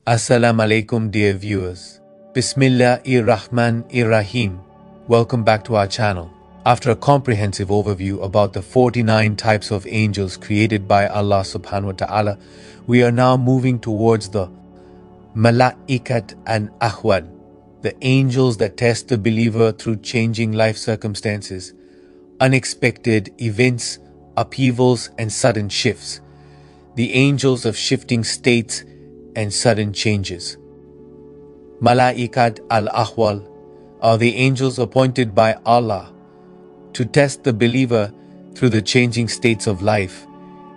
Assalamu alaikum, dear viewers. Bismillahir-Rahmanir-Rahim. Welcome back to our channel. After a comprehensive overview about the 49 types of angels created by Allah subhanahu wa ta'ala, we are now moving towards the Malaikat Al Ahwal, the angels that test the believer through changing life circumstances, unexpected events, upheavals, and sudden shifts. The angels of shifting states and sudden changes. Malaikat Al Ahwal are the angels appointed by Allah to test the believer through the changing states of life,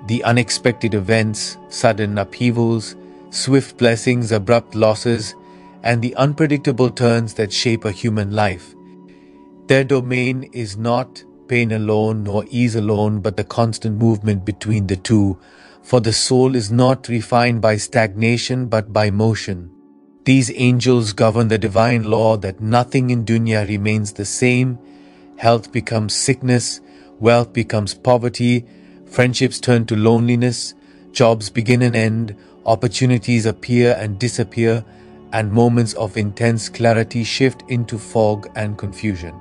the unexpected events, sudden upheavals, swift blessings, abrupt losses, and the unpredictable turns that shape a human life. Their domain is not pain alone nor ease alone, but the constant movement between the two, for the soul is not refined by stagnation but by motion. These angels govern the divine law that nothing in dunya remains the same. Health becomes sickness, wealth becomes poverty, friendships turn to loneliness, jobs begin and end, opportunities appear and disappear, and moments of intense clarity shift into fog and confusion.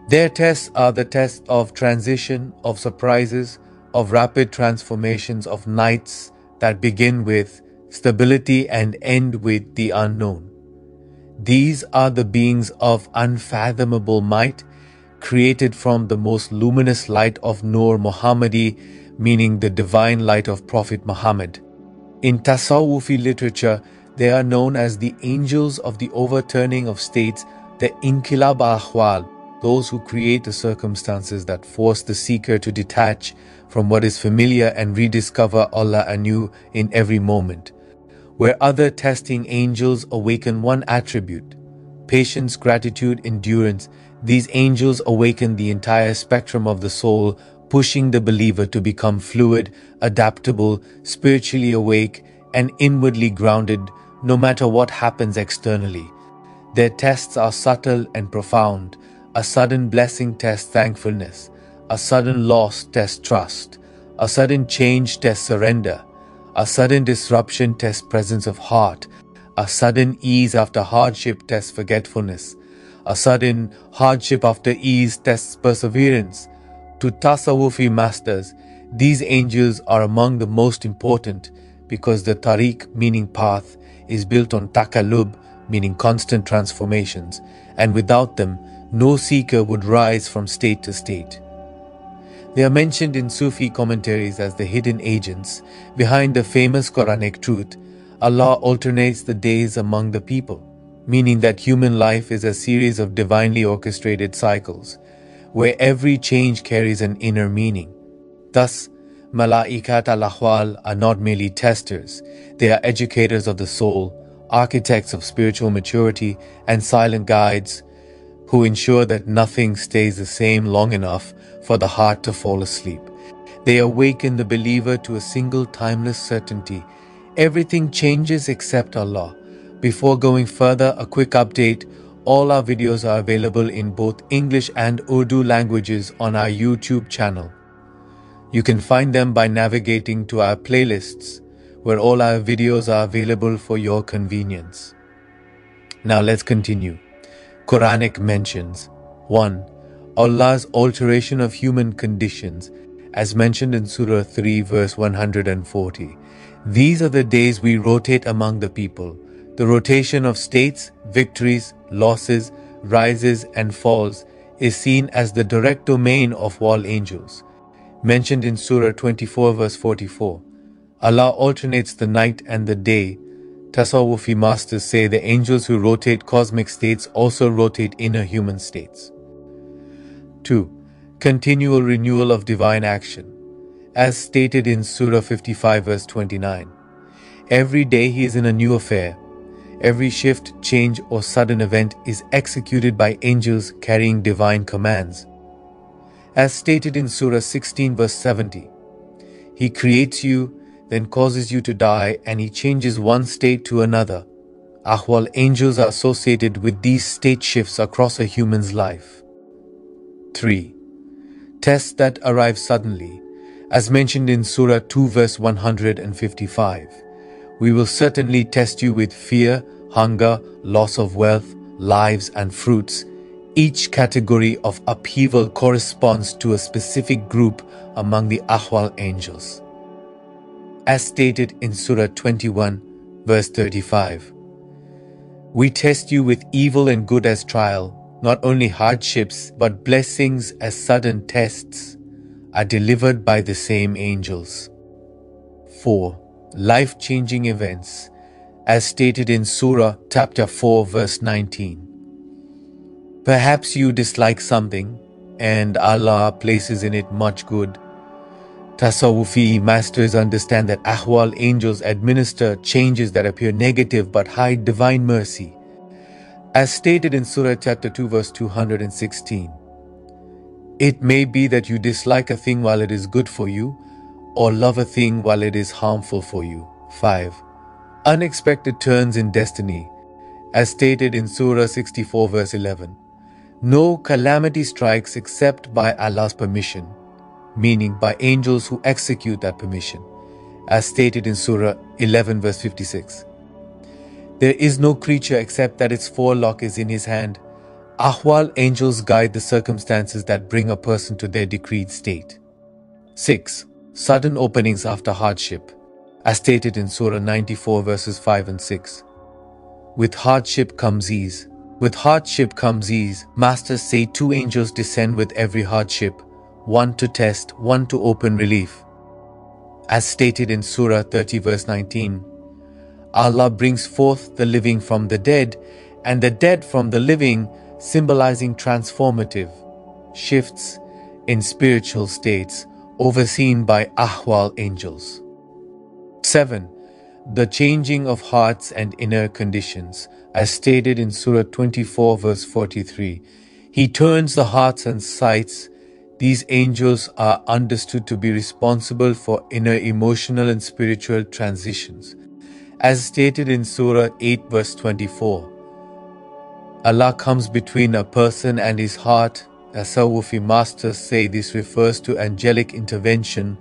Their tests are the tests of transition, of surprises, of rapid transformations, of nights that begin with stability and end with the unknown. These are the beings of unfathomable might, created from the most luminous light of Nur Muhammadi, meaning the divine light of Prophet Muhammad. In Tasawwufi literature, they are known as the angels of the overturning of states, the Angelic al-Ahwal, those who create the circumstances that force the seeker to detach from what is familiar and rediscover Allah anew in every moment. Where other testing angels awaken one attribute, patience, gratitude, endurance, these angels awaken the entire spectrum of the soul, pushing the believer to become fluid, adaptable, spiritually awake, and inwardly grounded no matter what happens externally. Their tests are subtle and profound. A sudden blessing tests thankfulness. A sudden loss tests trust. A sudden change tests surrender. A sudden disruption tests presence of heart. A sudden ease after hardship tests forgetfulness. A sudden hardship after ease tests perseverance. To Tasawwufi masters, these angels are among the most important because the tariq, meaning path, is built on takallub, meaning constant transformations, and without them, no seeker would rise from state to state. They are mentioned in Sufi commentaries as the hidden agents. Behind the famous Quranic truth, Allah alternates the days among the people, meaning that human life is a series of divinely orchestrated cycles, where every change carries an inner meaning. Thus, Malaikat Al Ahwal are not merely testers, they are educators of the soul, architects of spiritual maturity, and silent guides who ensure that nothing stays the same long enough for the heart to fall asleep. They awaken the believer to a single timeless certainty. Everything changes except Allah. Before going further, a quick update. All our videos are available in both English and Urdu languages on our YouTube channel. You can find them by navigating to our playlists, where all our videos are available for your convenience. Now let's continue. Quranic mentions 1. Allah's alteration of human conditions, as mentioned in Surah 3 verse 140. These are the days we rotate among the people. The rotation of states, victories, losses, rises and falls is seen as the direct domain of all angels. Mentioned in Surah 24 verse 44. Allah alternates the night and the day. Tasawwufi masters say the angels who rotate cosmic states also rotate inner human states. 2. Continual renewal of divine action. As stated in Surah 55 verse 29. Every day he is in a new affair. Every shift, change or sudden event is executed by angels carrying divine commands. As stated in Surah 16 verse 70. He creates you, then causes you to die, and he changes one state to another. Ahwal angels are associated with these state shifts across a human's life. 3. Tests that arrive suddenly, as mentioned in Surah 2 verse 155. We will certainly test you with fear, hunger, loss of wealth, lives and fruits. Each category of upheaval corresponds to a specific group among the Ahwal angels. As stated in Surah 21, verse 35. We test you with evil and good as trial. Not only hardships, but blessings as sudden tests are delivered by the same angels. 4. Life-changing events, as stated in Surah chapter 4, verse 19. Perhaps you dislike something, and Allah places in it much good. Tasawwufi masters understand that Ahwal angels administer changes that appear negative but hide divine mercy. As stated in Surah chapter 2 verse 216. It may be that you dislike a thing while it is good for you, or love a thing while it is harmful for you. 5. Unexpected turns in destiny, as stated in Surah 64 verse 11. No calamity strikes except by Allah's permission, meaning by angels who execute that permission, as stated in Surah 11 verse 56. There is no creature except that its forelock is in his hand. Ahwal angels guide the circumstances that bring a person to their decreed state. 6. Sudden openings after hardship, as stated in Surah 94 verses 5 and 6. With hardship comes ease. With hardship comes ease. Masters say 2 angels descend with every hardship, one to test, one to open relief. As stated in Surah 30 verse 19, Allah brings forth the living from the dead and the dead from the living, symbolizing transformative shifts in spiritual states overseen by Ahwal angels. 7. The changing of hearts and inner conditions, as stated in Surah 24 verse 43. He turns the hearts and sights. These angels are understood to be responsible for inner emotional and spiritual transitions. As stated in Surah 8 verse 24, Allah comes between a person and his heart. Tasawwufi masters say this refers to angelic intervention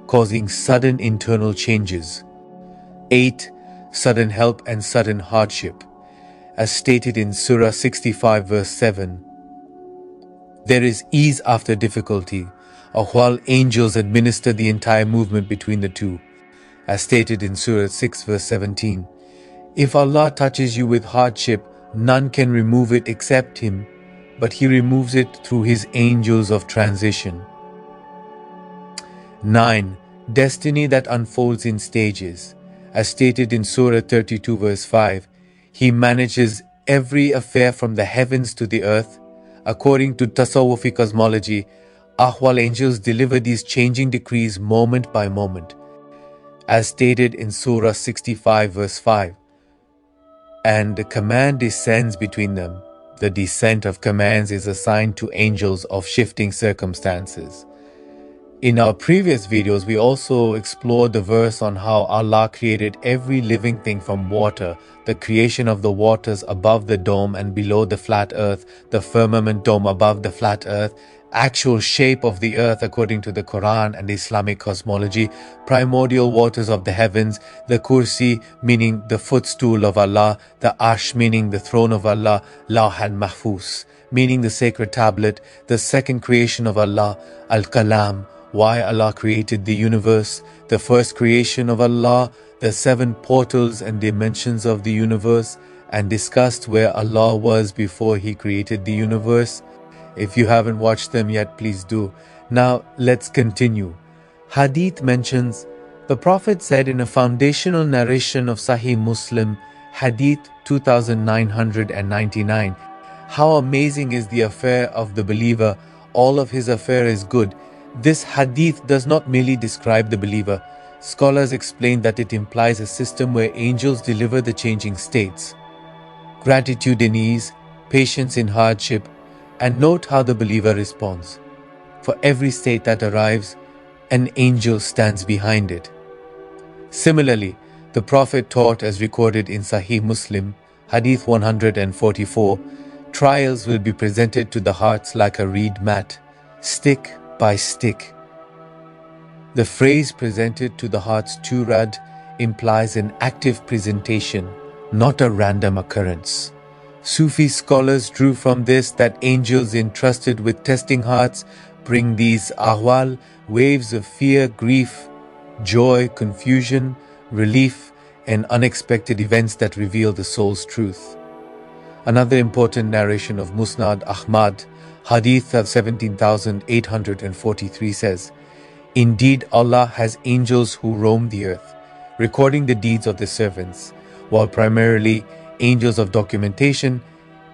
causing sudden internal changes. 8. Sudden help and sudden hardship. As stated in Surah 65 verse 7, there is ease after difficulty, while angels administer the entire movement between the two. As stated in Surah 6 verse 17, if Allah touches you with hardship, none can remove it except Him, but He removes it through His angels of transition. 9. Destiny that unfolds in stages. As stated in Surah 32 verse 5, He manages every affair from the heavens to the earth. According to Tasawwufi cosmology, Ahwal angels deliver these changing decrees moment by moment. As stated in Surah 65 verse 5, and the command descends between them. The descent of commands is assigned to angels of shifting circumstances. In our previous videos, we also explored the verse on how Allah created every living thing from water, the creation of the waters above the dome and below the flat earth, the firmament dome above the flat earth, actual shape of the earth according to the Quran and Islamic cosmology, primordial waters of the heavens, the kursi meaning the footstool of Allah, the arsh meaning the throne of Allah, Lawh al-Mahfuz meaning the sacred tablet, the second creation of Allah, al-Kalam, why Allah created the universe, the first creation of Allah, the 7 portals and dimensions of the universe, and discussed where Allah was before He created the universe. If you haven't watched them yet, please do. Now let's continue. Hadith mentions, the Prophet said in a foundational narration of Sahih Muslim, Hadith 2999, how amazing is the affair of the believer, all of his affair is good. This hadith does not merely describe the believer. Scholars explain that it implies a system where angels deliver the changing states, gratitude in ease, patience in hardship, and note how the believer responds. For every state that arrives, an angel stands behind it. Similarly, the Prophet taught as recorded in Sahih Muslim, Hadith 144, trials will be presented to the hearts like a reed mat, stick by stick. The phrase presented to the heart's turad implies an active presentation, not a random occurrence. Sufi scholars drew from this that angels entrusted with testing hearts bring these ahwal, waves of fear, grief, joy, confusion, relief, and unexpected events that reveal the soul's truth. Another important narration of Musnad Ahmad, Hadith of 17,843 says, "Indeed, Allah has angels who roam the earth, recording the deeds of the servants, while primarily angels of documentation."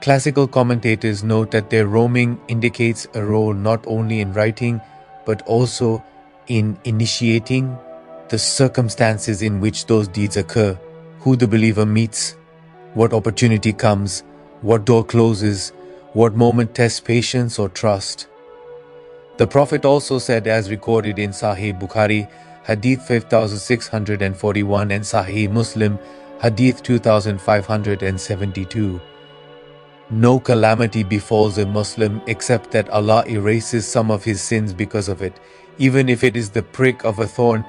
Classical commentators note that their roaming indicates a role not only in writing, but also in initiating the circumstances in which those deeds occur, who the believer meets, what opportunity comes, what door closes, what moment tests patience or trust. The Prophet also said, as recorded in Sahih Bukhari, Hadith 5641, and Sahih Muslim, Hadith 2572, "No calamity befalls a Muslim except that Allah erases some of his sins because of it, even if it is the prick of a thorn.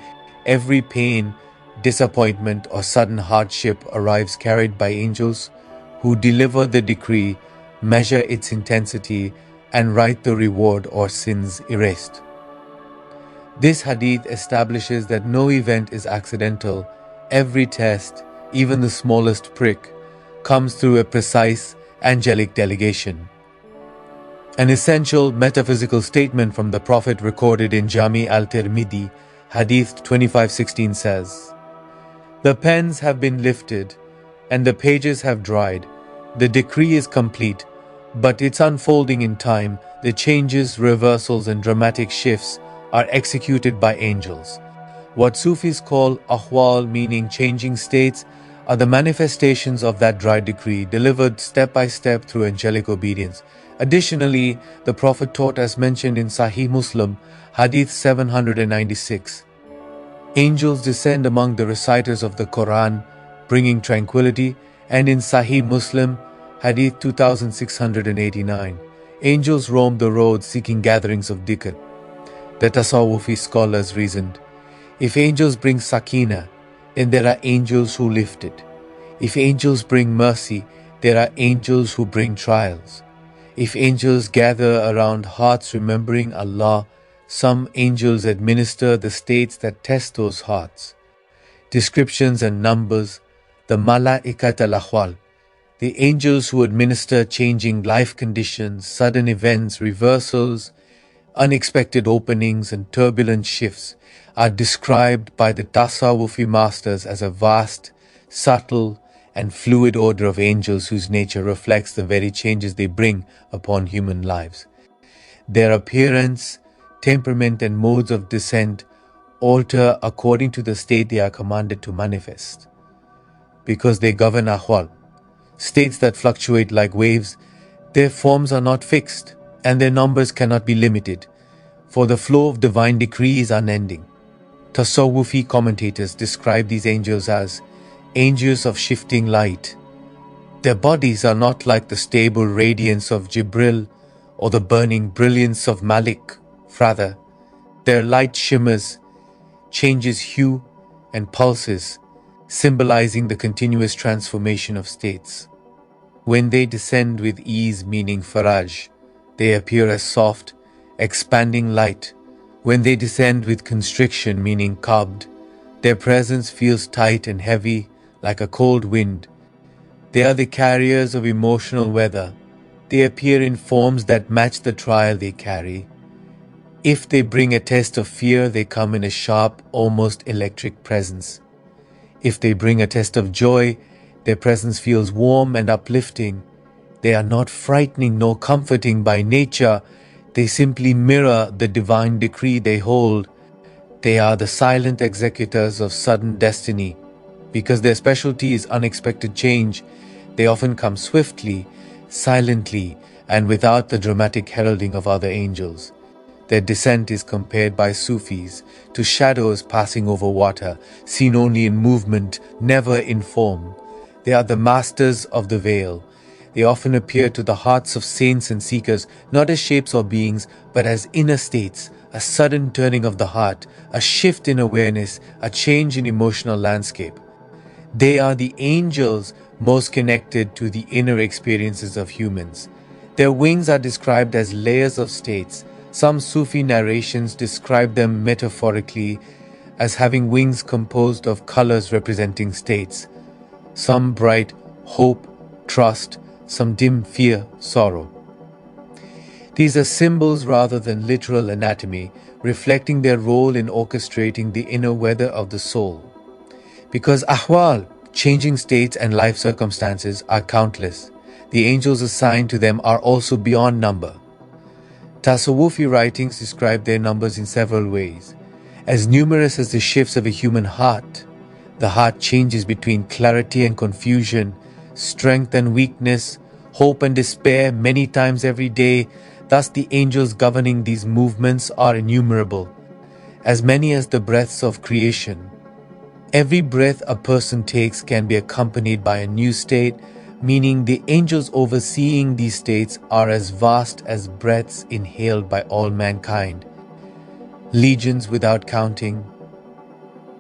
Every pain, disappointment, or sudden hardship arrives carried by angels who deliver the decree, measure its intensity, and write the reward or sins erased." This hadith establishes that no event is accidental. Every test, even the smallest prick, comes through a precise angelic delegation. An essential metaphysical statement from the Prophet recorded in Jami al-Tirmidhi, Hadith 2516 says, "The pens have been lifted and the pages have dried. The decree is complete, but its unfolding in time, the changes, reversals, and dramatic shifts are executed by angels." What Sufis call ahwal, meaning changing states, are the manifestations of that dry decree, delivered step by step through angelic obedience. Additionally, the Prophet taught, as mentioned in Sahih Muslim, Hadith 796, "Angels descend among the reciters of the Quran, bringing tranquility," and in Sahih Muslim, Hadith 2689, "Angels roam the roads seeking gatherings of dhikr." The Tasawwufi scholars reasoned, if angels bring sakina, then there are angels who lift it. If angels bring mercy, there are angels who bring trials. If angels gather around hearts remembering Allah, some angels administer the states that test those hearts. Descriptions and numbers: the Malaikat Al Ahwal, the angels who administer changing life conditions, sudden events, reversals, unexpected openings, and turbulent shifts, are described by the Tasawwufi masters as a vast, subtle, and fluid order of angels whose nature reflects the very changes they bring upon human lives. Their appearance, temperament, and modes of descent alter according to the state they are commanded to manifest. Because they govern ahwal, states that fluctuate like waves, their forms are not fixed, and their numbers cannot be limited, for the flow of divine decree is unending. Tasawwufi commentators describe these angels as angels of shifting light. Their bodies are not like the stable radiance of Jibril or the burning brilliance of Malik. Rather, their light shimmers, changes hue, and pulses, symbolizing the continuous transformation of states. When they descend with ease, meaning faraj, they appear as soft, expanding light. When they descend with constriction, meaning qabd, their presence feels tight and heavy, like a cold wind. They are the carriers of emotional weather. They appear in forms that match the trial they carry. If they bring a test of fear, they come in a sharp, almost electric presence. If they bring a test of joy, their presence feels warm and uplifting. They are not frightening nor comforting by nature. They simply mirror the divine decree they hold. They are the silent executors of sudden destiny. Because their specialty is unexpected change, they often come swiftly, silently, and without the dramatic heralding of other angels. Their descent is compared by Sufis to shadows passing over water, seen only in movement, never in form. They are the masters of the veil. They often appear to the hearts of saints and seekers, not as shapes or beings, but as inner states, a sudden turning of the heart, a shift in awareness, a change in emotional landscape. They are the angels most connected to the inner experiences of humans. Their wings are described as layers of states. Some Sufi narrations describe them metaphorically as having wings composed of colors representing states. Some bright, hope, trust, some dim fear, sorrow. These are symbols rather than literal anatomy, reflecting their role in orchestrating the inner weather of the soul. Because ahwal, changing states and life circumstances, are countless, the angels assigned to them are also beyond number. Tasawwufi writings describe their numbers in several ways. As numerous as the shifts of a human heart, the heart changes between clarity and confusion, strength and weakness, hope and despair many times every day. Thus the angels governing these movements are innumerable, as many as the breaths of creation. Every breath a person takes can be accompanied by a new state, meaning the angels overseeing these states are as vast as breaths inhaled by all mankind. Legions without counting.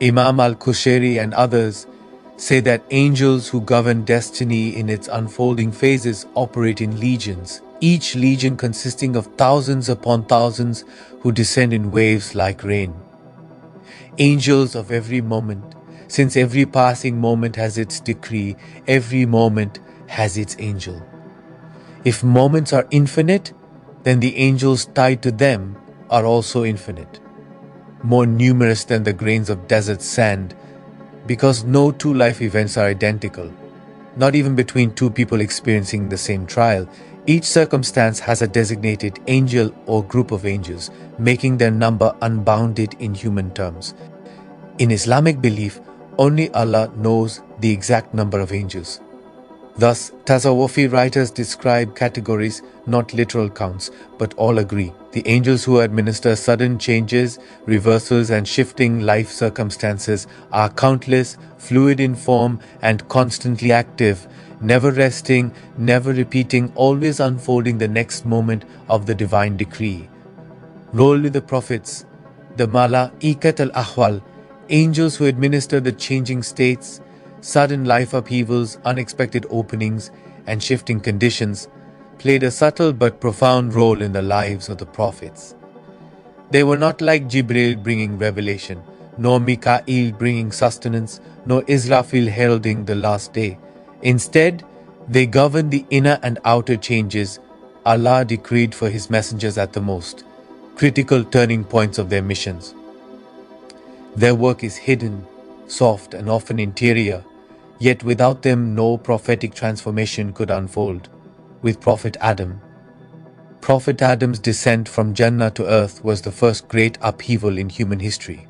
Imam al-Kushairi and others say that angels who govern destiny in its unfolding phases operate in legions, each legion consisting of thousands upon thousands who descend in waves like rain. Angels of every moment, since every passing moment has its decree, every moment has its angel. If moments are infinite, then the angels tied to them are also infinite, more numerous than the grains of desert sand, because no two life events are identical, not even between two people experiencing the same trial. Each circumstance has a designated angel or group of angels, making their number unbounded in human terms. In Islamic belief, only Allah knows the exact number of angels. Thus, Tasawwufi writers describe categories, not literal counts, but all agree. The angels who administer sudden changes, reversals and shifting life circumstances are countless, fluid in form and constantly active, never resting, never repeating, always unfolding the next moment of the divine decree. Role with the prophets, the Malaikat Al Ahwal, angels who administer the changing states, sudden life upheavals, unexpected openings, and shifting conditions, played a subtle but profound role in the lives of the prophets. They were not like Jibril bringing revelation, nor Mikail bringing sustenance, nor Israfil heralding the last day. Instead, they governed the inner and outer changes Allah decreed for His messengers at the most critical turning points of their missions. Their work is hidden, soft, and often interior, yet without them no prophetic transformation could unfold. With Prophet Adam. Prophet Adam's descent from Jannah to earth was the first great upheaval in human history.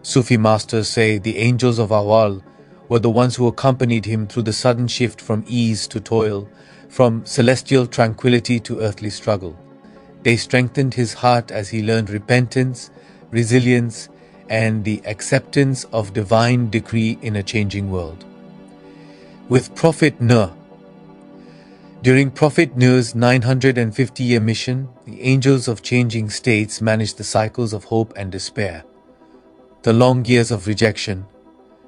Sufi masters say the angels of Awal were the ones who accompanied him through the sudden shift from ease to toil, from celestial tranquility to earthly struggle. They strengthened his heart as he learned repentance, resilience, and the acceptance of divine decree in a changing world. With Prophet Nuh. During Prophet Nuh's 950-year mission, the angels of changing states managed the cycles of hope and despair, the long years of rejection,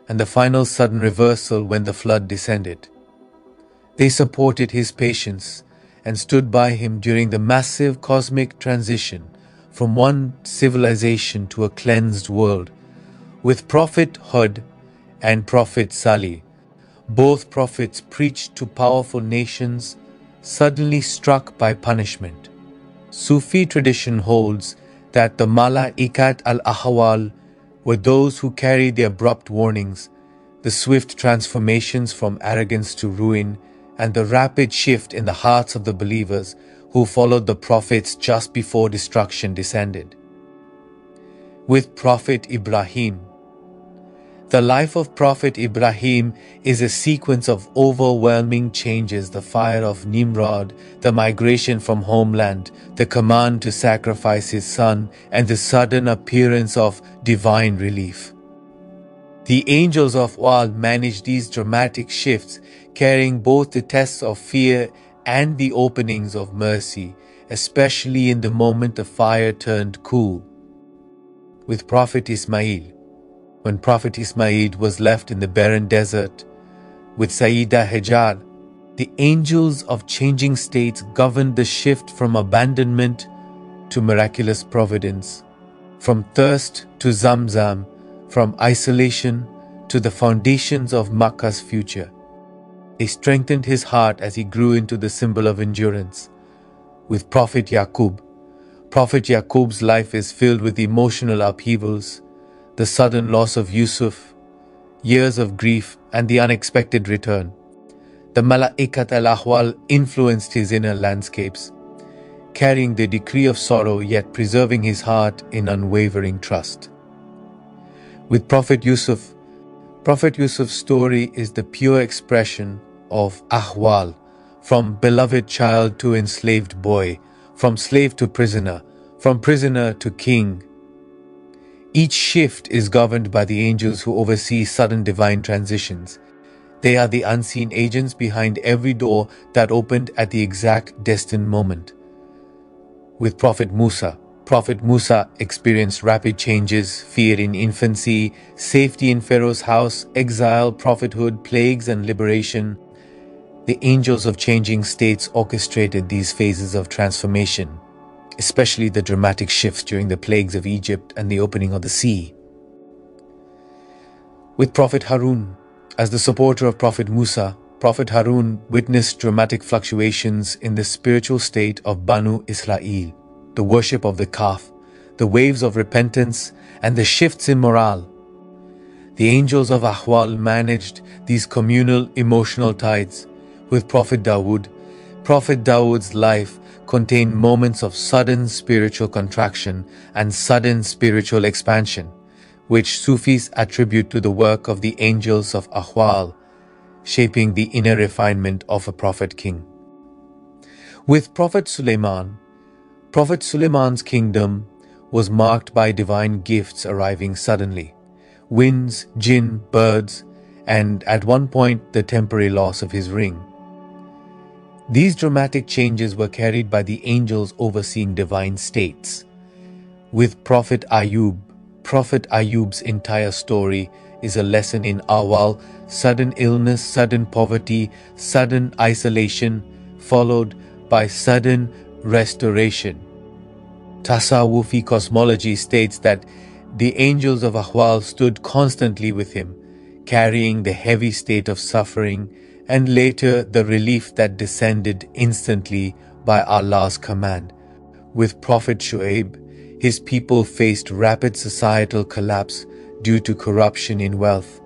and the final sudden reversal when the flood descended. They supported his patience and stood by him during the massive cosmic transition from one civilization to a cleansed world. With Prophet Hud and Prophet Salih, both prophets preached to powerful nations suddenly struck by punishment. Sufi tradition holds that the Malaikat Al Ahwal were those who carried the abrupt warnings, the swift transformations from arrogance to ruin, and the rapid shift in the hearts of the believers who followed the prophets just before destruction descended. With Prophet Ibrahim. The life of Prophet Ibrahim is a sequence of overwhelming changes: the fire of Nimrod, the migration from homeland, the command to sacrifice his son, and the sudden appearance of divine relief. The angels of Āl manage these dramatic shifts, carrying both the tests of fear and the openings of mercy, especially in the moment the fire turned cool. with Prophet Ismail. When Prophet Ismail was left in the barren desert with Sayyida Hajar, the angels of changing states governed the shift from abandonment to miraculous providence, from thirst to Zamzam, from isolation to the foundations of Makkah's future. They strengthened his heart as he grew into the symbol of endurance. With Prophet Yaqub, Prophet Yaqub's life is filled with emotional upheavals, the sudden loss of Yusuf, years of grief, and the unexpected return. The Malaikat Al Ahwal influenced his inner landscapes, carrying the decree of sorrow yet preserving his heart in unwavering trust. With Prophet Yusuf's story is the pure expression of Ahwal, from beloved child to enslaved boy, from slave to prisoner, from prisoner to king. Each shift is governed by the angels who oversee sudden divine transitions. They are the unseen agents behind every door that opened at the exact destined moment. With Prophet Musa experienced rapid changes, fear in infancy, safety in Pharaoh's house, exile, prophethood, plagues, and liberation. The angels of changing states orchestrated these phases of transformation, especially the dramatic shifts during the plagues of Egypt and the opening of the sea. With Prophet Harun, as the supporter of Prophet Musa, Prophet Harun witnessed dramatic fluctuations in the spiritual state of Banu Israel, the worship of the calf, the waves of repentance, and the shifts in morale. The angels of Ahwal managed these communal emotional tides. With Prophet Dawood's life contained moments of sudden spiritual contraction and sudden spiritual expansion, which Sufis attribute to the work of the angels of Ahwal, shaping the inner refinement of a prophet king. With Prophet Suleiman's kingdom was marked by divine gifts arriving suddenly: winds, jinn, birds, and at one point the temporary loss of his ring. These dramatic changes were carried by the angels overseeing divine states. With Prophet Ayub's entire story is a lesson in Ahwal: sudden illness, sudden poverty, sudden isolation, followed by sudden restoration. Tasawwufi cosmology states that the angels of Ahwal stood constantly with him, carrying the heavy state of suffering and later the relief that descended instantly by Allah's command. With Prophet Shu'aib, his people faced rapid societal collapse due to corruption in wealth.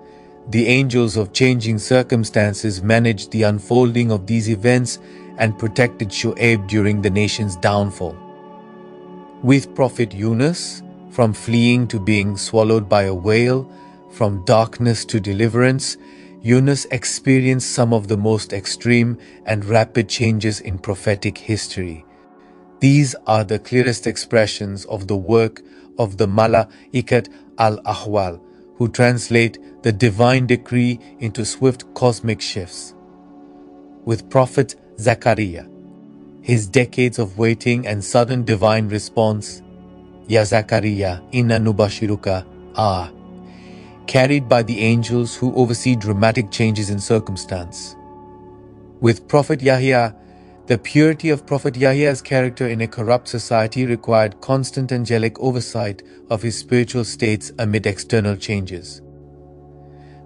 The angels of changing circumstances managed the unfolding of these events and protected Shu'aib during the nation's downfall. With Prophet Yunus, from fleeing to being swallowed by a whale, from darkness to deliverance, Yunus experienced some of the most extreme and rapid changes in prophetic history. These are the clearest expressions of the work of the Malaikat Al Ahwal, who translate the divine decree into swift cosmic shifts. With Prophet Zakaria, his decades of waiting and sudden divine response, Ya Zakaria, inna nubashiruka, carried by the angels who oversee dramatic changes in circumstance. With Prophet Yahya, the purity of Prophet Yahya's character in a corrupt society required constant angelic oversight of his spiritual states amid external changes.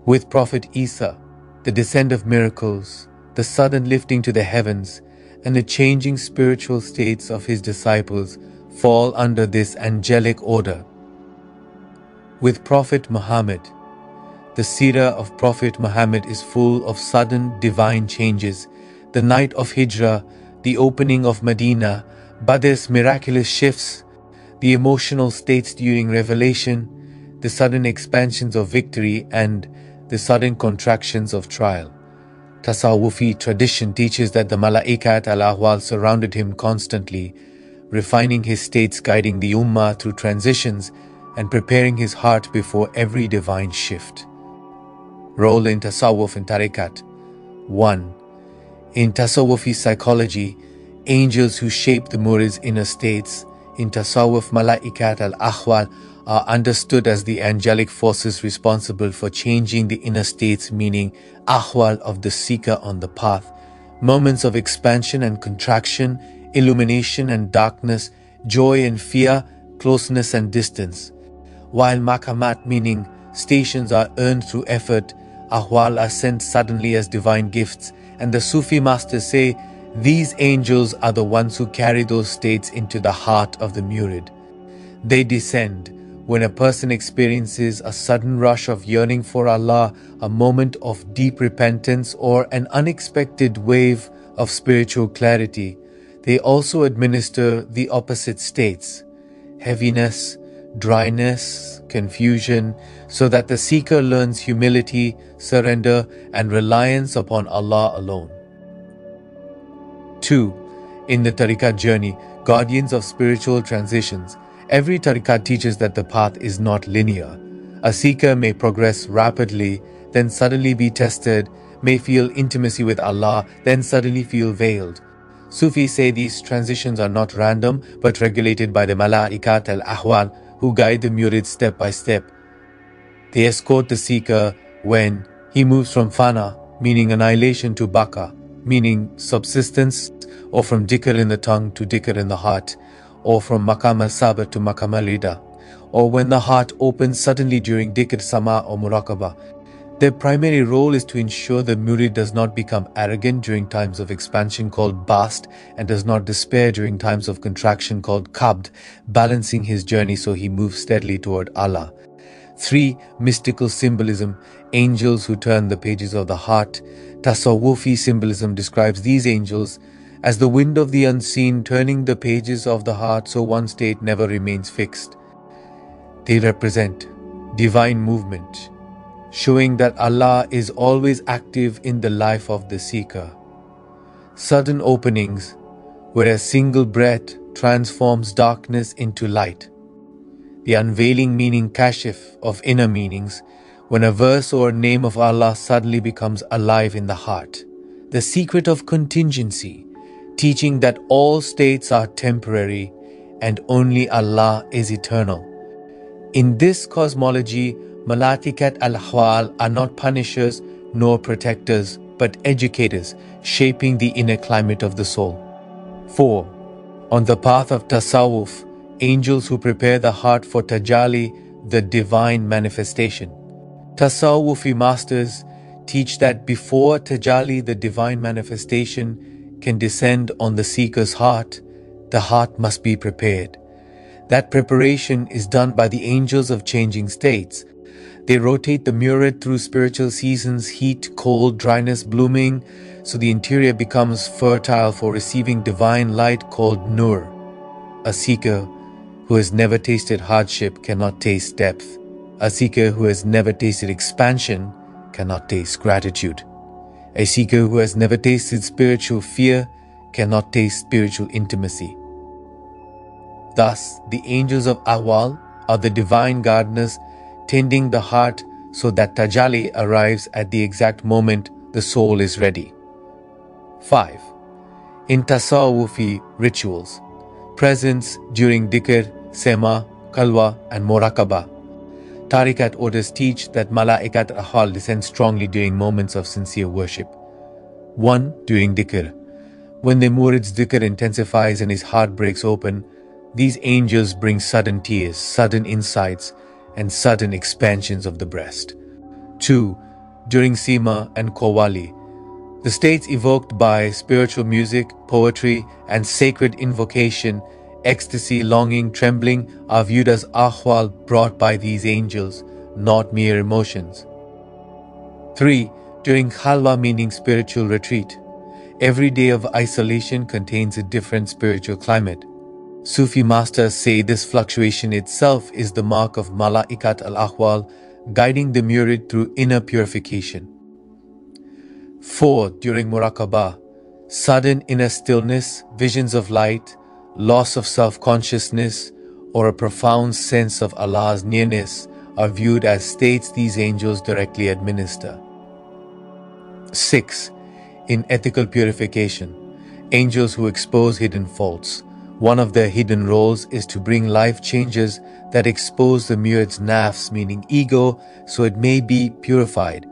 With Prophet Isa, the descent of miracles, the sudden lifting to the heavens, and the changing spiritual states of his disciples fall under this angelic order. With Prophet Muhammad, the seerah of Prophet Muhammad is full of sudden divine changes. The night of Hijrah, the opening of Medina, Badr's miraculous shifts, the emotional states during revelation, the sudden expansions of victory, and the sudden contractions of trial. Tasawwufi tradition teaches that the Malaikat Al Ahwal surrounded him constantly, refining his states, guiding the Ummah through transitions, and preparing his heart before every divine shift. Role in Tasawwuf and Tariqat. 1. In Tasawwufi psychology, angels who shape the murid's inner states. In Tasawwuf, Malaikat Al Ahwal are understood as the angelic forces responsible for changing the inner states, meaning ahwal of the seeker on the path, moments of expansion and contraction, illumination and darkness, joy and fear, closeness and distance. While maqamat, meaning stations, are earned through effort, ahwal are sent suddenly as divine gifts, and the Sufi masters say these angels are the ones who carry those states into the heart of the murid. They descend when a person experiences a sudden rush of yearning for Allah, a moment of deep repentance, or an unexpected wave of spiritual clarity. They also administer the opposite states, heaviness, dryness, confusion, so that the seeker learns humility, surrender, and reliance upon Allah alone. 2. In the tariqat journey, guardians of spiritual transitions. Every tariqat teaches that the path is not linear. A seeker may progress rapidly, then suddenly be tested, may feel intimacy with Allah, then suddenly feel veiled. Sufis say these transitions are not random, but regulated by the Malaikat Al Ahwal, who guide the murid step by step. They escort the seeker when he moves from fana, meaning annihilation, to baka, meaning subsistence, or from dhikr in the tongue to dhikr in the heart, or from maqam al-sabr to maqam al-rida, or when the heart opens suddenly during dhikr, sama, or muraqabah. Their primary role is to ensure the murid does not become arrogant during times of expansion called bast, and does not despair during times of contraction called kabd, balancing his journey so he moves steadily toward Allah. 3. Mystical symbolism. Angels who turn the pages of the heart. Tasawwufi symbolism describes these angels as the wind of the unseen, turning the pages of the heart so one state never remains fixed. They represent divine movement, showing that Allah is always active in the life of the seeker. Sudden openings, where a single breath transforms darkness into light. The unveiling, meaning kashif, of inner meanings, when a verse or a name of Allah suddenly becomes alive in the heart. The secret of contingency, teaching that all states are temporary and only Allah is eternal. In this cosmology, Malaikat Al Ahwal are not punishers nor protectors, but educators, shaping the inner climate of the soul. 4. On the path of tasawwuf, angels who prepare the heart for tajalli, the divine manifestation. Tasawwufi masters teach that before tajalli, the divine manifestation, can descend on the seeker's heart, the heart must be prepared. That preparation is done by the angels of changing states. They rotate the murid through spiritual seasons, heat, cold, dryness, blooming, so the interior becomes fertile for receiving divine light called nur. A seeker who has never tasted hardship cannot taste depth. A seeker who has never tasted expansion cannot taste gratitude. A seeker who has never tasted spiritual fear cannot taste spiritual intimacy. Thus, the angels of Ahwal are the divine gardeners tending the heart so that tajalli arrives at the exact moment the soul is ready. 5. In tasawwufi rituals, presence during dhikr, sema, kalwa, and muraqabah. Tariqat orders teach that Malaikat Al Ahwal descend strongly during moments of sincere worship. 1. During dhikr. When the murid's dhikr intensifies and his heart breaks open, these angels bring sudden tears, sudden insights, and sudden expansions of the breast. 2. During sema and qawwali. The states evoked by spiritual music, poetry, and sacred invocation, ecstasy, longing, trembling, are viewed as ahwal brought by these angels, not mere emotions. 3. During khalwa, meaning spiritual retreat. Every day of isolation contains a different spiritual climate. Sufi masters say this fluctuation itself is the mark of Malaikat Al Ahwal, guiding the murid through inner purification. 4. During muraqabah. Sudden inner stillness, visions of light, loss of self-consciousness, or a profound sense of Allah's nearness are viewed as states these angels directly administer. 6. In ethical purification, angels who expose hidden faults. One of their hidden roles is to bring life changes that expose the murid's nafs, meaning ego, so it may be purified.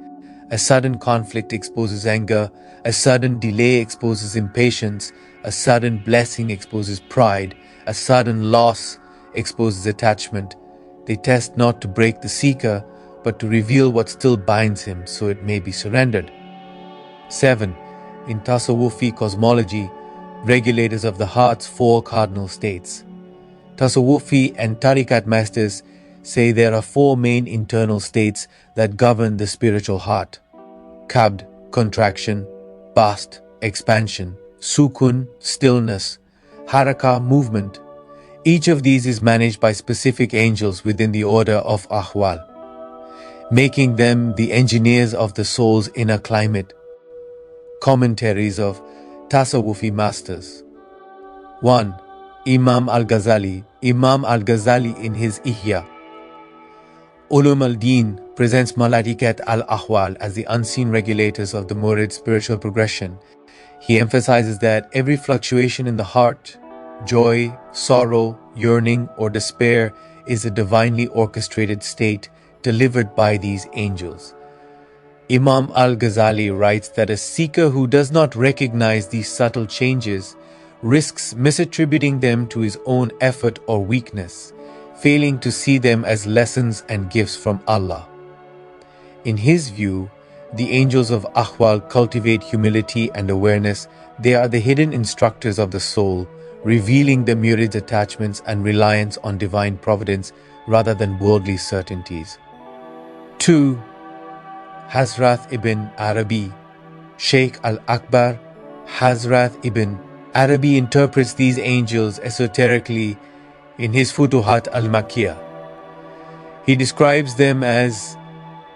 A sudden conflict exposes anger, a sudden delay exposes impatience, a sudden blessing exposes pride, a sudden loss exposes attachment. They test not to break the seeker, but to reveal what still binds him so it may be surrendered. 7. In Tasawwufi cosmology, regulators of the heart's 4 cardinal states. Tasawwufi and Tariqat masters say there are 4 main internal states that govern the spiritual heart: Kabd, contraction; Bast, expansion; Sukun, stillness; Haraka, movement. Each of these is managed by specific angels within the order of Ahwal, making them the engineers of the soul's inner climate. Commentaries of Tasawwufi masters. 1. Imam al-Ghazali. Imam al-Ghazali in his Ihya Ulum al-Din presents Malaikat Al Ahwal as the unseen regulators of the murid's spiritual progression. He emphasizes that every fluctuation in the heart, joy, sorrow, yearning, or despair is a divinely orchestrated state delivered by these angels. Imam al-Ghazali writes that a seeker who does not recognize these subtle changes risks misattributing them to his own effort or weakness, failing to see them as lessons and gifts from Allah. In his view, the angels of Ahwal cultivate humility and awareness. They are the hidden instructors of the soul, revealing the murid's attachments and reliance on divine providence rather than worldly certainties. 2. Hazrat ibn Arabi. Sheikh al-Akbar Hazrat ibn Arabi interprets these angels esoterically in his Futuhat al-Makkiyah. He describes them as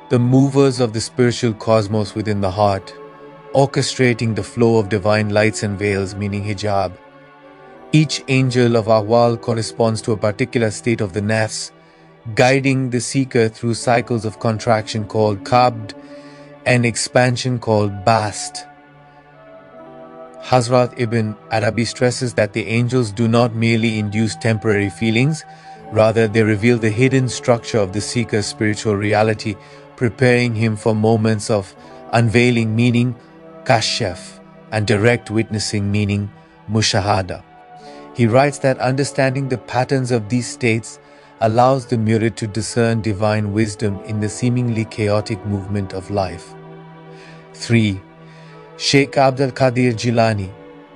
the movers of the spiritual cosmos within the heart, orchestrating the flow of divine lights and veils, meaning hijab. Each angel of Ahwal corresponds to a particular state of the nafs, guiding the seeker through cycles of contraction called kabd and expansion called bast. Hazrat ibn Arabi stresses that the angels do not merely induce temporary feelings, rather they reveal the hidden structure of the seeker's spiritual reality, preparing him for moments of unveiling, meaning kashf, and direct witnessing, meaning mushahada. He writes that understanding the patterns of these states allows the murid to discern divine wisdom in the seemingly chaotic movement of life. 3. Sheikh Abdul Qadir Jilani.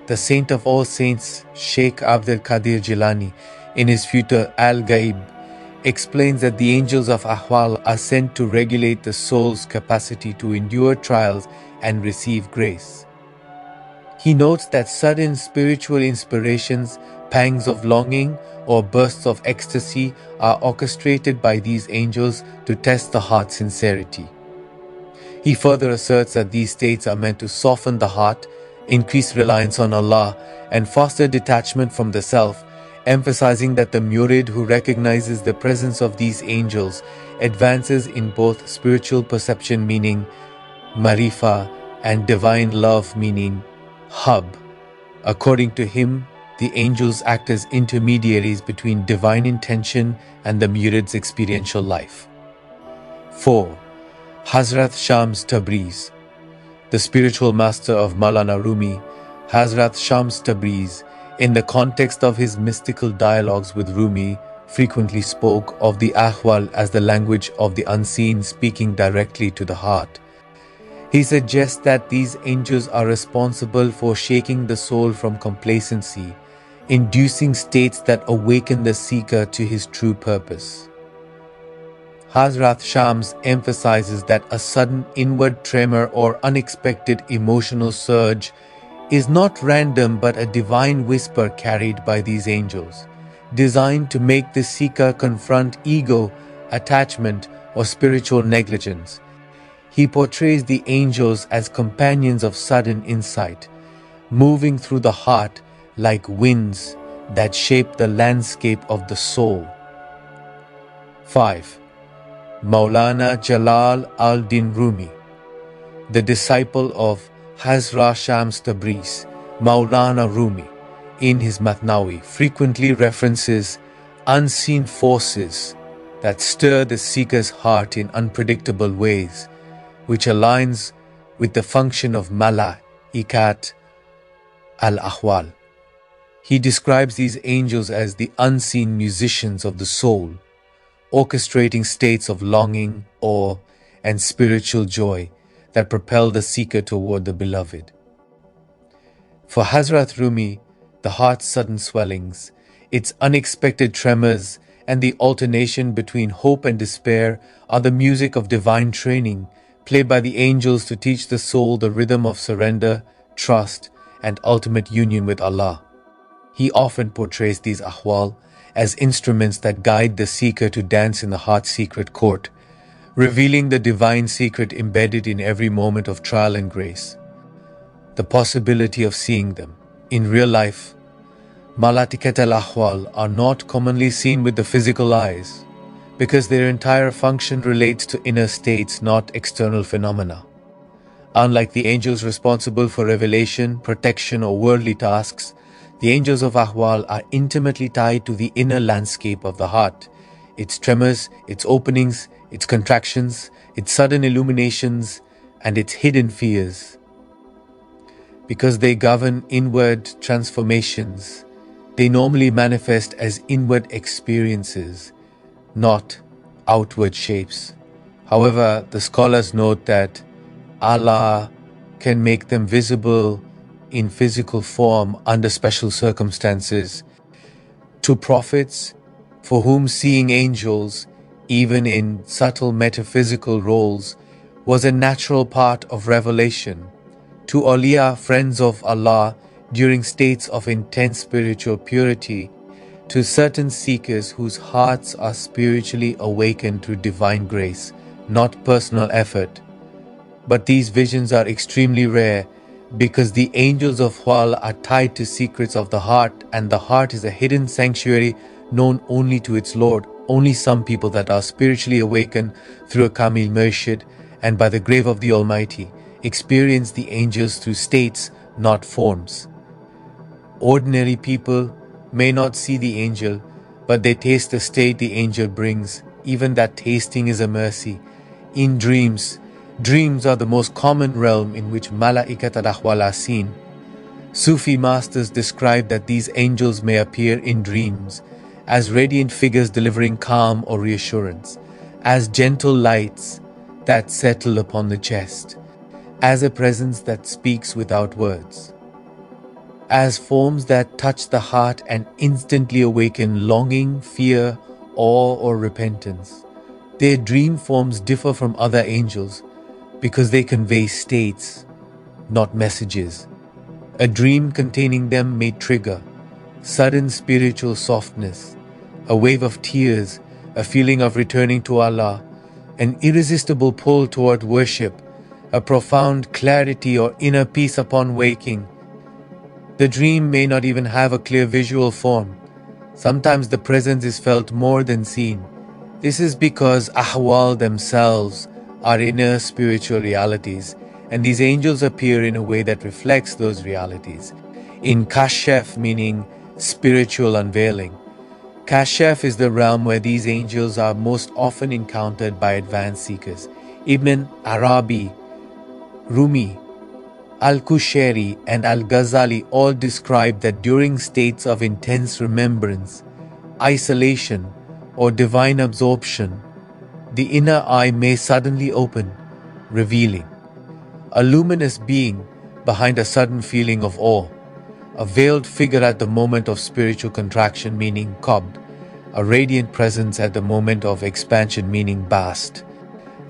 The saint of all saints, Sheikh Abdul Qadir Jilani, in his Futur al-Ghaib, explains that the angels of Ahwal are sent to regulate the soul's capacity to endure trials and receive grace. He notes that sudden spiritual inspirations, pangs of longing, or bursts of ecstasy are orchestrated by these angels to test the heart's sincerity. He further asserts that these states are meant to soften the heart, increase reliance on Allah, and foster detachment from the self, emphasizing that the murid who recognizes the presence of these angels advances in both spiritual perception, meaning marifa, and divine love, meaning hub. According to him, the angels act as intermediaries between divine intention and the murid's experiential life. 4. Hazrat Shams Tabriz. The spiritual master of Maulana Rumi, Hazrat Shams Tabriz, in the context of his mystical dialogues with Rumi, frequently spoke of the Ahwal as the language of the unseen speaking directly to the heart. He suggests that these angels are responsible for shaking the soul from complacency, inducing states that awaken the seeker to his true purpose. Hazrat Shams emphasizes that a sudden inward tremor or unexpected emotional surge is not random but a divine whisper carried by these angels, designed to make the seeker confront ego, attachment, or spiritual negligence. He portrays the angels as companions of sudden insight, moving through the heart like winds that shape the landscape of the soul. 5. Maulana Jalal al-Din Rumi. The disciple of Hazrat Shams Tabriz, Maulana Rumi, in his Mathnawi, frequently references unseen forces that stir the seeker's heart in unpredictable ways, which aligns with the function of Malaikat Al Ahwal. He describes these angels as the unseen musicians of the soul, orchestrating states of longing, awe, and spiritual joy that propel the seeker toward the beloved. For Hazrat Rumi, the heart's sudden swellings, its unexpected tremors, and the alternation between hope and despair are the music of divine training, played by the angels to teach the soul the rhythm of surrender, trust, and ultimate union with Allah. He often portrays these ahwal as instruments that guide the seeker to dance in the heart's secret court, revealing the divine secret embedded in every moment of trial and grace. The possibility of seeing them in real life, Malaikat Al Ahwal are not commonly seen with the physical eyes because their entire function relates to inner states, not external phenomena. Unlike the angels responsible for revelation, protection, or worldly tasks, the angels of Ahwal are intimately tied to the inner landscape of the heart, its tremors, its openings, its contractions, its sudden illuminations, and its hidden fears. Because they govern inward transformations, they normally manifest as inward experiences, not outward shapes. However, the scholars note that Allah can make them visible in physical form under special circumstances to prophets for whom seeing angels, even in subtle metaphysical roles, was a natural part of revelation. To awliya, friends of Allah, during states of intense spiritual purity, to certain seekers whose hearts are spiritually awakened through divine grace, not personal effort. But these visions are extremely rare because the angels of Ahwal are tied to secrets of the heart, and the heart is a hidden sanctuary known only to its Lord. Only some people that are spiritually awakened through a Kamil Murshid and by the grave of the Almighty experience the angels through states, not forms. Ordinary people may not see the angel, but they taste the state the angel brings. Even that tasting is a mercy. In dreams are the most common realm in which Malaikat Al Ahwal are seen. Sufi masters describe that these angels may appear in dreams as radiant figures delivering calm or reassurance, as gentle lights that settle upon the chest, as a presence that speaks without words, as forms that touch the heart and instantly awaken longing, fear, awe, or repentance. Their dream forms differ from other angels because they convey states, not messages. A dream containing them may trigger sudden spiritual softness, a wave of tears, a feeling of returning to Allah, an irresistible pull toward worship, a profound clarity or inner peace upon waking. The dream may not even have a clear visual form. Sometimes the presence is felt more than seen. This is because ahwal themselves are inner spiritual realities, and these angels appear in a way that reflects those realities. In kashf, meaning spiritual unveiling. Kashf is the realm where these angels are most often encountered by advanced seekers. Ibn Arabi, Rumi, Al-Kushairi, and Al-Ghazali all describe that during states of intense remembrance, isolation, or divine absorption, the inner eye may suddenly open, revealing a luminous being behind a sudden feeling of awe, a veiled figure at the moment of spiritual contraction, meaning qabd, a radiant presence at the moment of expansion, meaning bast,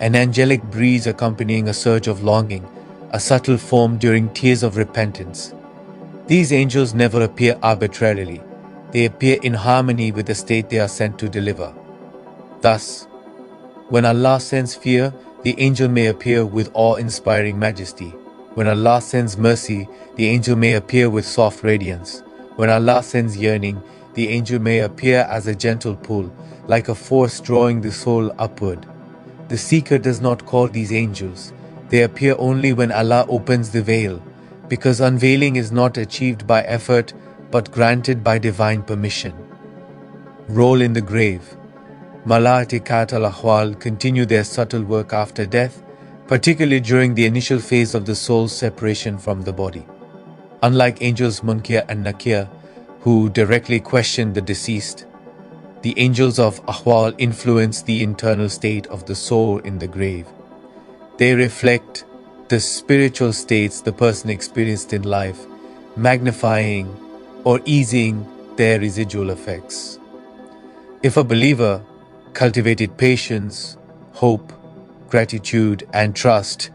an angelic breeze accompanying a surge of longing, a subtle form during tears of repentance. These angels never appear arbitrarily. They appear in harmony with the state they are sent to deliver. Thus, when Allah sends fear, the angel may appear with awe-inspiring majesty. When Allah sends mercy, the angel may appear with soft radiance. When Allah sends yearning, the angel may appear as a gentle pull, like a force drawing the soul upward. The seeker does not call these angels. They appear only when Allah opens the veil, because unveiling is not achieved by effort but granted by divine permission. Role in the grave. Malaikat Al Ahwal continue their subtle work after death, particularly during the initial phase of the soul's separation from the body. Unlike angels Munkar and Nakir, who directly question the deceased, the angels of Ahwal influence the internal state of the soul in the grave. They reflect the spiritual states the person experienced in life, magnifying or easing their residual effects. If a believer cultivated patience, hope, gratitude, and trust,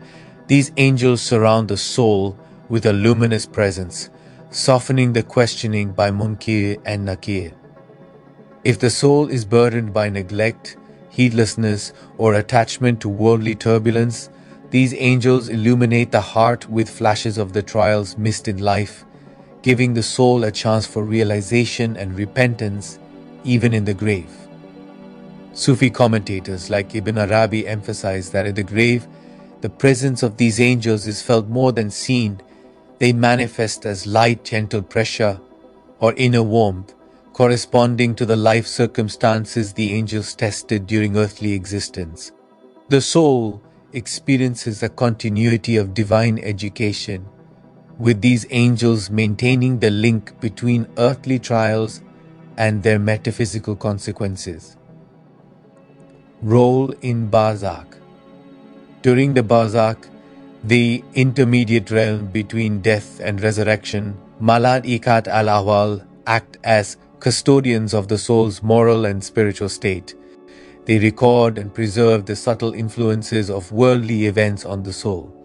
these angels surround the soul with a luminous presence, softening the questioning by Munkar and Nakir. If the soul is burdened by neglect, heedlessness, or attachment to worldly turbulence, these angels illuminate the heart with flashes of the trials missed in life, giving the soul a chance for realization and repentance even in the grave. Sufi commentators like Ibn Arabi emphasize that in the grave, the presence of these angels is felt more than seen. They manifest as light, gentle pressure or inner warmth, corresponding to the life circumstances the angels tested during earthly existence. The soul experiences a continuity of divine education, with these angels maintaining the link between earthly trials and their metaphysical consequences. Role in Barzakh. During the Barzakh, the intermediate realm between death and resurrection, Malaikat Al Ahwal act as custodians of the soul's moral and spiritual state. They record and preserve the subtle influences of worldly events on the soul.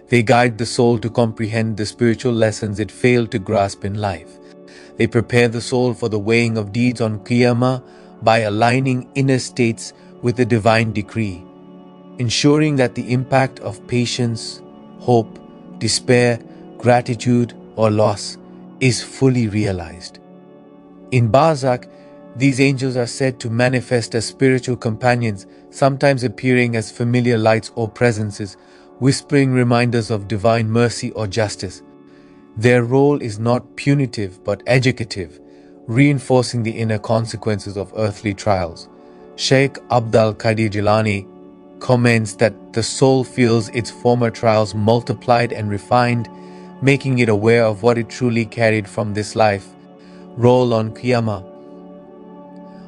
They guide the soul to comprehend the spiritual lessons it failed to grasp in life. They prepare the soul for the weighing of deeds on Qiyamah by aligning inner states with the divine decree, ensuring that the impact of patience, hope, despair, gratitude, or loss is fully realized. In Barzakh, these angels are said to manifest as spiritual companions, sometimes appearing as familiar lights or presences, whispering reminders of divine mercy or justice. Their role is not punitive but educative, reinforcing the inner consequences of earthly trials. Sheikh Abdul Qadir Jilani comments that the soul feels its former trials multiplied and refined, making it aware of what it truly carried from this life. Role on Qiyamah.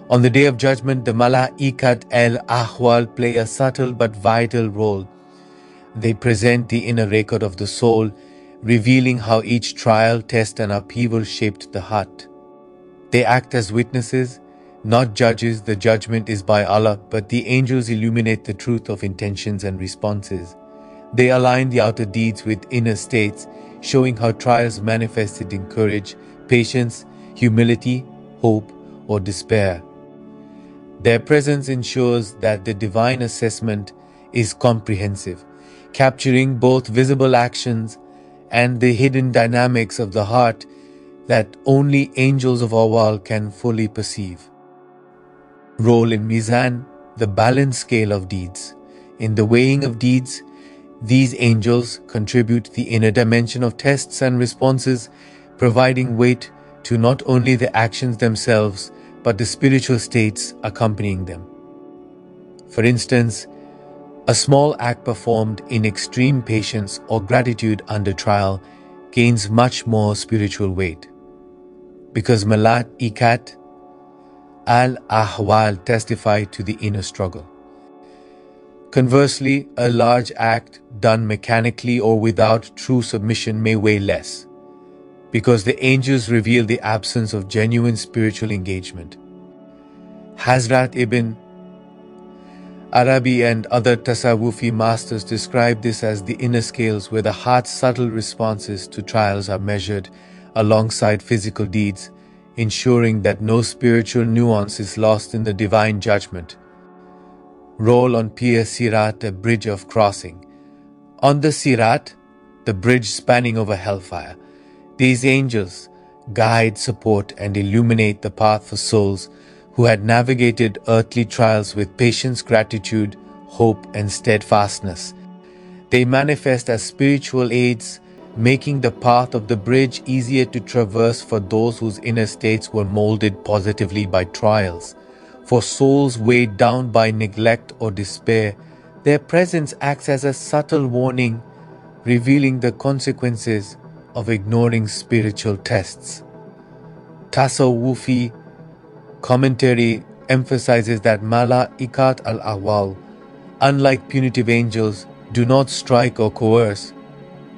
On the Day of Judgment, the Malā'ikat Al Ahwal play a subtle but vital role. They present the inner record of the soul, revealing how each trial, test, and upheaval shaped the heart. They act as witnesses, not judges. The judgment is by Allah, but the angels illuminate the truth of intentions and responses. They align the outer deeds with inner states, showing how trials manifested in courage, patience, humility, hope, or despair. Their presence ensures that the divine assessment is comprehensive, capturing both visible actions and the hidden dynamics of the heart that only angels of Ahwal can fully perceive. Role in Mizan, the balance scale of deeds. In the weighing of deeds, these angels contribute the inner dimension of tests and responses, providing weight to not only the actions themselves, but the spiritual states accompanying them. For instance, a small act performed in extreme patience or gratitude under trial gains much more spiritual weight, because Malaikat Al Ahwal testify to the inner struggle. Conversely, a large act done mechanically or without true submission may weigh less, because the angels reveal the absence of genuine spiritual engagement. Hazrat Ibn Arabi and other Tasawwufi masters describe this as the inner scales, where the heart's subtle responses to trials are measured alongside physical deeds, ensuring that no spiritual nuance is lost in the divine judgment. Role on Pier Sirat, a bridge of crossing. On the Sirat, the bridge spanning over hellfire, these angels guide, support, and illuminate the path for souls who had navigated earthly trials with patience, gratitude, hope, and steadfastness. They manifest as spiritual aids, making the path of the bridge easier to traverse for those whose inner states were molded positively by trials. For souls weighed down by neglect or despair, their presence acts as a subtle warning, revealing the consequences of ignoring spiritual tests. Tasawwufi commentary emphasizes that Malaikat Al Ahwal, unlike punitive angels, do not strike or coerce,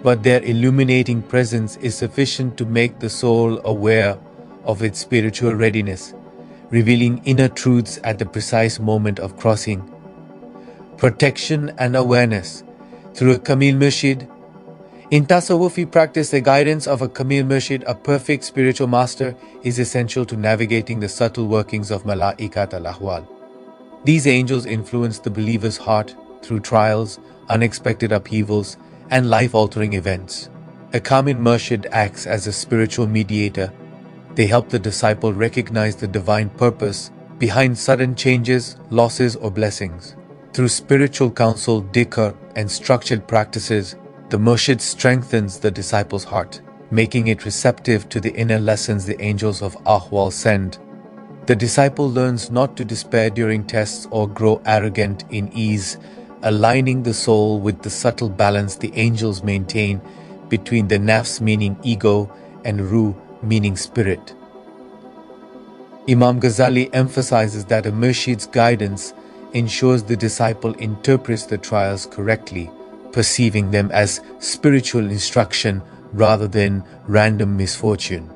but their illuminating presence is sufficient to make the soul aware of its spiritual readiness, revealing inner truths at the precise moment of crossing. Protection and awareness through a Kamil Murshid. In Tasawwufi practice, the guidance of a Kamil Murshid, a perfect spiritual master, is essential to navigating the subtle workings of Malaikat Al Ahwal. These angels influence the believer's heart through trials, unexpected upheavals, and life-altering events. A Kamil Murshid acts as a spiritual mediator. They help the disciple recognize the divine purpose behind sudden changes, losses, or blessings. Through spiritual counsel, dhikr, and structured practices, the Murshid strengthens the disciple's heart, making it receptive to the inner lessons the angels of Ahwal send. The disciple learns not to despair during tests or grow arrogant in ease, aligning the soul with the subtle balance the angels maintain between the nafs meaning ego and ruh meaning spirit. Imam Ghazali emphasizes that a Murshid's guidance ensures the disciple interprets the trials correctly, perceiving them as spiritual instruction rather than random misfortune.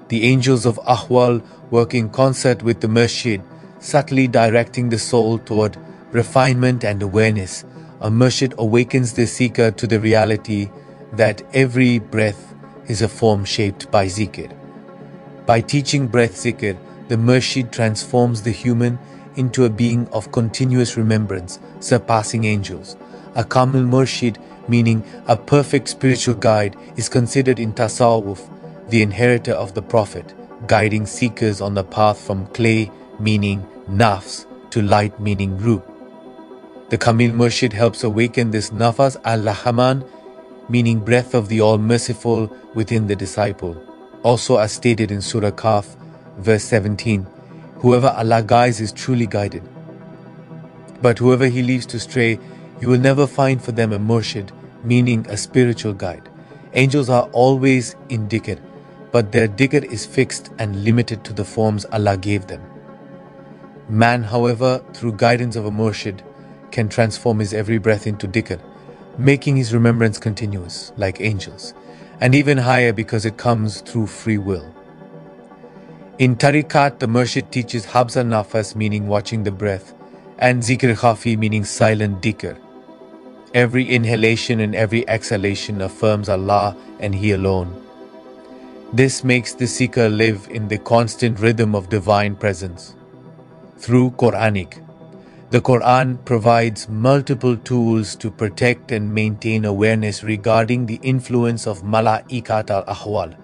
The angels of Ahwal work in concert with the Murshid, subtly directing the soul toward refinement and awareness. A Murshid awakens the seeker to the reality that every breath is a form shaped by zikr. By teaching breath zikr, the Murshid transforms the human into a being of continuous remembrance, surpassing angels. A Kamil Murshid, meaning a perfect spiritual guide, is considered in Tasawwuf the inheritor of the Prophet, guiding seekers on the path from clay, meaning nafs, to light, meaning ruh. The Kamil Murshid helps awaken this nafas al-Rahman, meaning breath of the All-Merciful, within the disciple. Also, as stated in Surah Kaf, verse 17, whoever Allah guides is truly guided. But whoever He leaves to stray, you will never find for them a Murshid, meaning a spiritual guide. Angels are always in dhikr, but their dhikr is fixed and limited to the forms Allah gave them. Man, however, through guidance of a Murshid, can transform his every breath into dhikr, making his remembrance continuous, like angels, and even higher because it comes through free will. In Tariqat, the Murshid teaches Habs al-Nafas, meaning watching the breath, and Zikr Khafi, meaning silent dhikr. Every inhalation and every exhalation affirms Allah and He alone. This makes the seeker live in the constant rhythm of divine presence. Through Quranic, the Quran provides multiple tools to protect and maintain awareness regarding the influence of Malaikat Al Ahwal.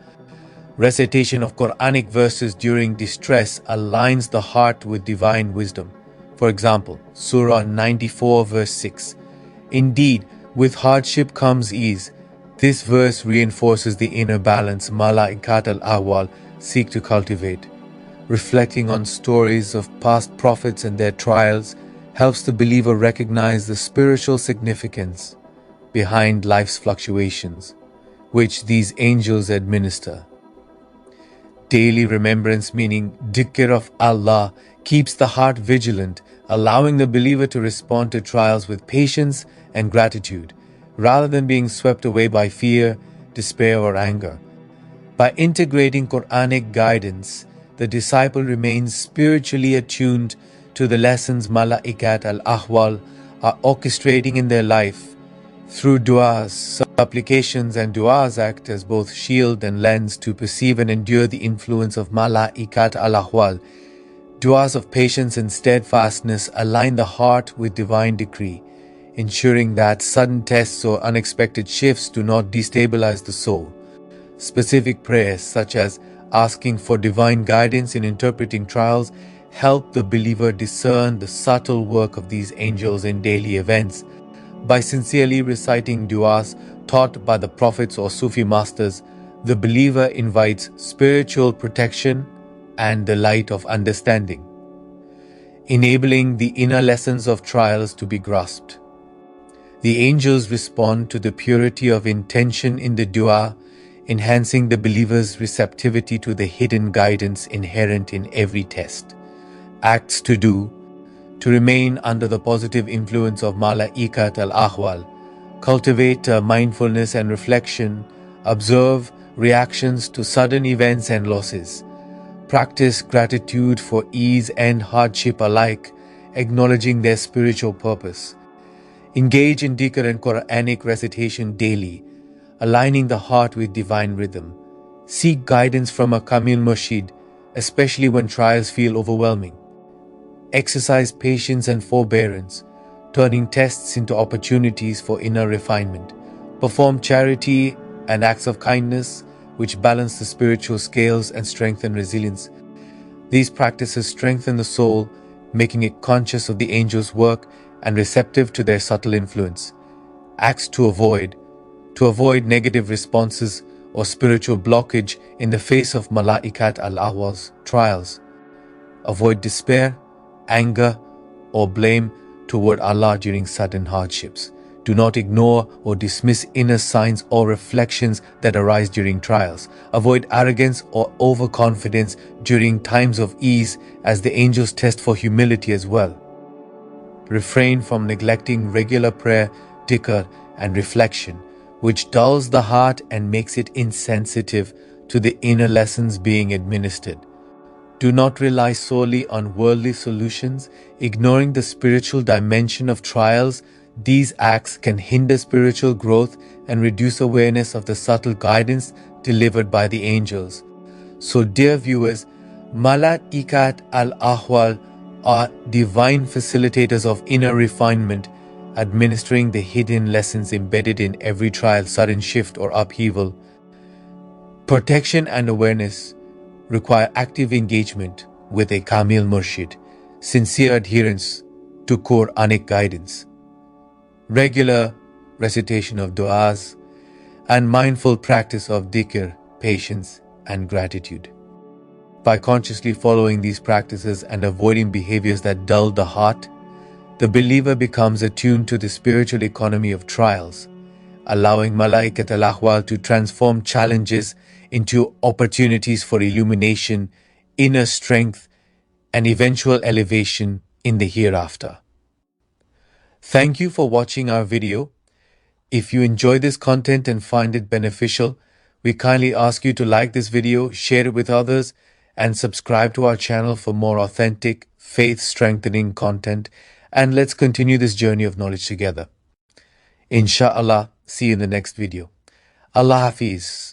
Recitation of Quranic verses during distress aligns the heart with divine wisdom. For example, Surah 94 verse 6. Indeed, with hardship comes ease. This verse reinforces the inner balance Malaikat Al Ahwal seek to cultivate. Reflecting on stories of past prophets and their trials helps the believer recognize the spiritual significance behind life's fluctuations, which these angels administer. Daily remembrance, meaning dhikr of Allah, keeps the heart vigilant, allowing the believer to respond to trials with patience and gratitude, rather than being swept away by fear, despair, or anger. By integrating Quranic guidance, the disciple remains spiritually attuned to the lessons Malaikat Al Ahwal are orchestrating in their life. Through du'as, supplications and du'as act as both shield and lens to perceive and endure the influence of Malaikat Al Ahwal. Du'as of patience and steadfastness align the heart with divine decree, ensuring that sudden tests or unexpected shifts do not destabilize the soul. Specific prayers, such as asking for divine guidance in interpreting trials, help the believer discern the subtle work of these angels in daily events. By sincerely reciting du'as taught by the prophets or Sufi masters, the believer invites spiritual protection and the light of understanding, enabling the inner lessons of trials to be grasped. The angels respond to the purity of intention in the dua, enhancing the believer's receptivity to the hidden guidance inherent in every test. Acts to do: to remain under the positive influence of Malaikat Al Ahwal, cultivate mindfulness and reflection, observe reactions to sudden events and losses, practice gratitude for ease and hardship alike, acknowledging their spiritual purpose. Engage in dhikr and Quranic recitation daily, aligning the heart with divine rhythm. Seek guidance from a Kamil Murshid, especially when trials feel overwhelming. Exercise patience and forbearance, turning tests into opportunities for inner refinement. Perform charity and acts of kindness, which balance the spiritual scales and strengthen resilience. These practices strengthen the soul, making it conscious of the angels' work and receptive to their subtle influence. Acts to avoid: to avoid negative responses or spiritual blockage in the face of Malaikat Al Ahwal's trials. Avoid despair, anger, or blame toward Allah during sudden hardships. Do not ignore or dismiss inner signs or reflections that arise during trials. Avoid arrogance or overconfidence during times of ease, as the angels test for humility as well. Refrain from neglecting regular prayer, dhikr, and reflection, which dulls the heart and makes it insensitive to the inner lessons being administered. Do not rely solely on worldly solutions, ignoring the spiritual dimension of trials. These acts can hinder spiritual growth and reduce awareness of the subtle guidance delivered by the angels. So, dear viewers, Malaikat Al Ahwal are divine facilitators of inner refinement, administering the hidden lessons embedded in every trial, sudden shift, or upheaval. Protection and awareness require active engagement with a Kamil Murshid, sincere adherence to Quranic guidance, regular recitation of du'as, and mindful practice of dhikr, patience, and gratitude. By consciously following these practices and avoiding behaviors that dull the heart, the believer becomes attuned to the spiritual economy of trials, allowing Malaikat Al Ahwal to transform challenges into opportunities for illumination, inner strength, and eventual elevation in the hereafter. Thank you for watching our video. If you enjoy this content and find it beneficial, we kindly ask you to like this video, share it with others, and subscribe to our channel for more authentic, faith-strengthening content. And let's continue this journey of knowledge together. Insha'Allah, see you in the next video. Allah Hafiz.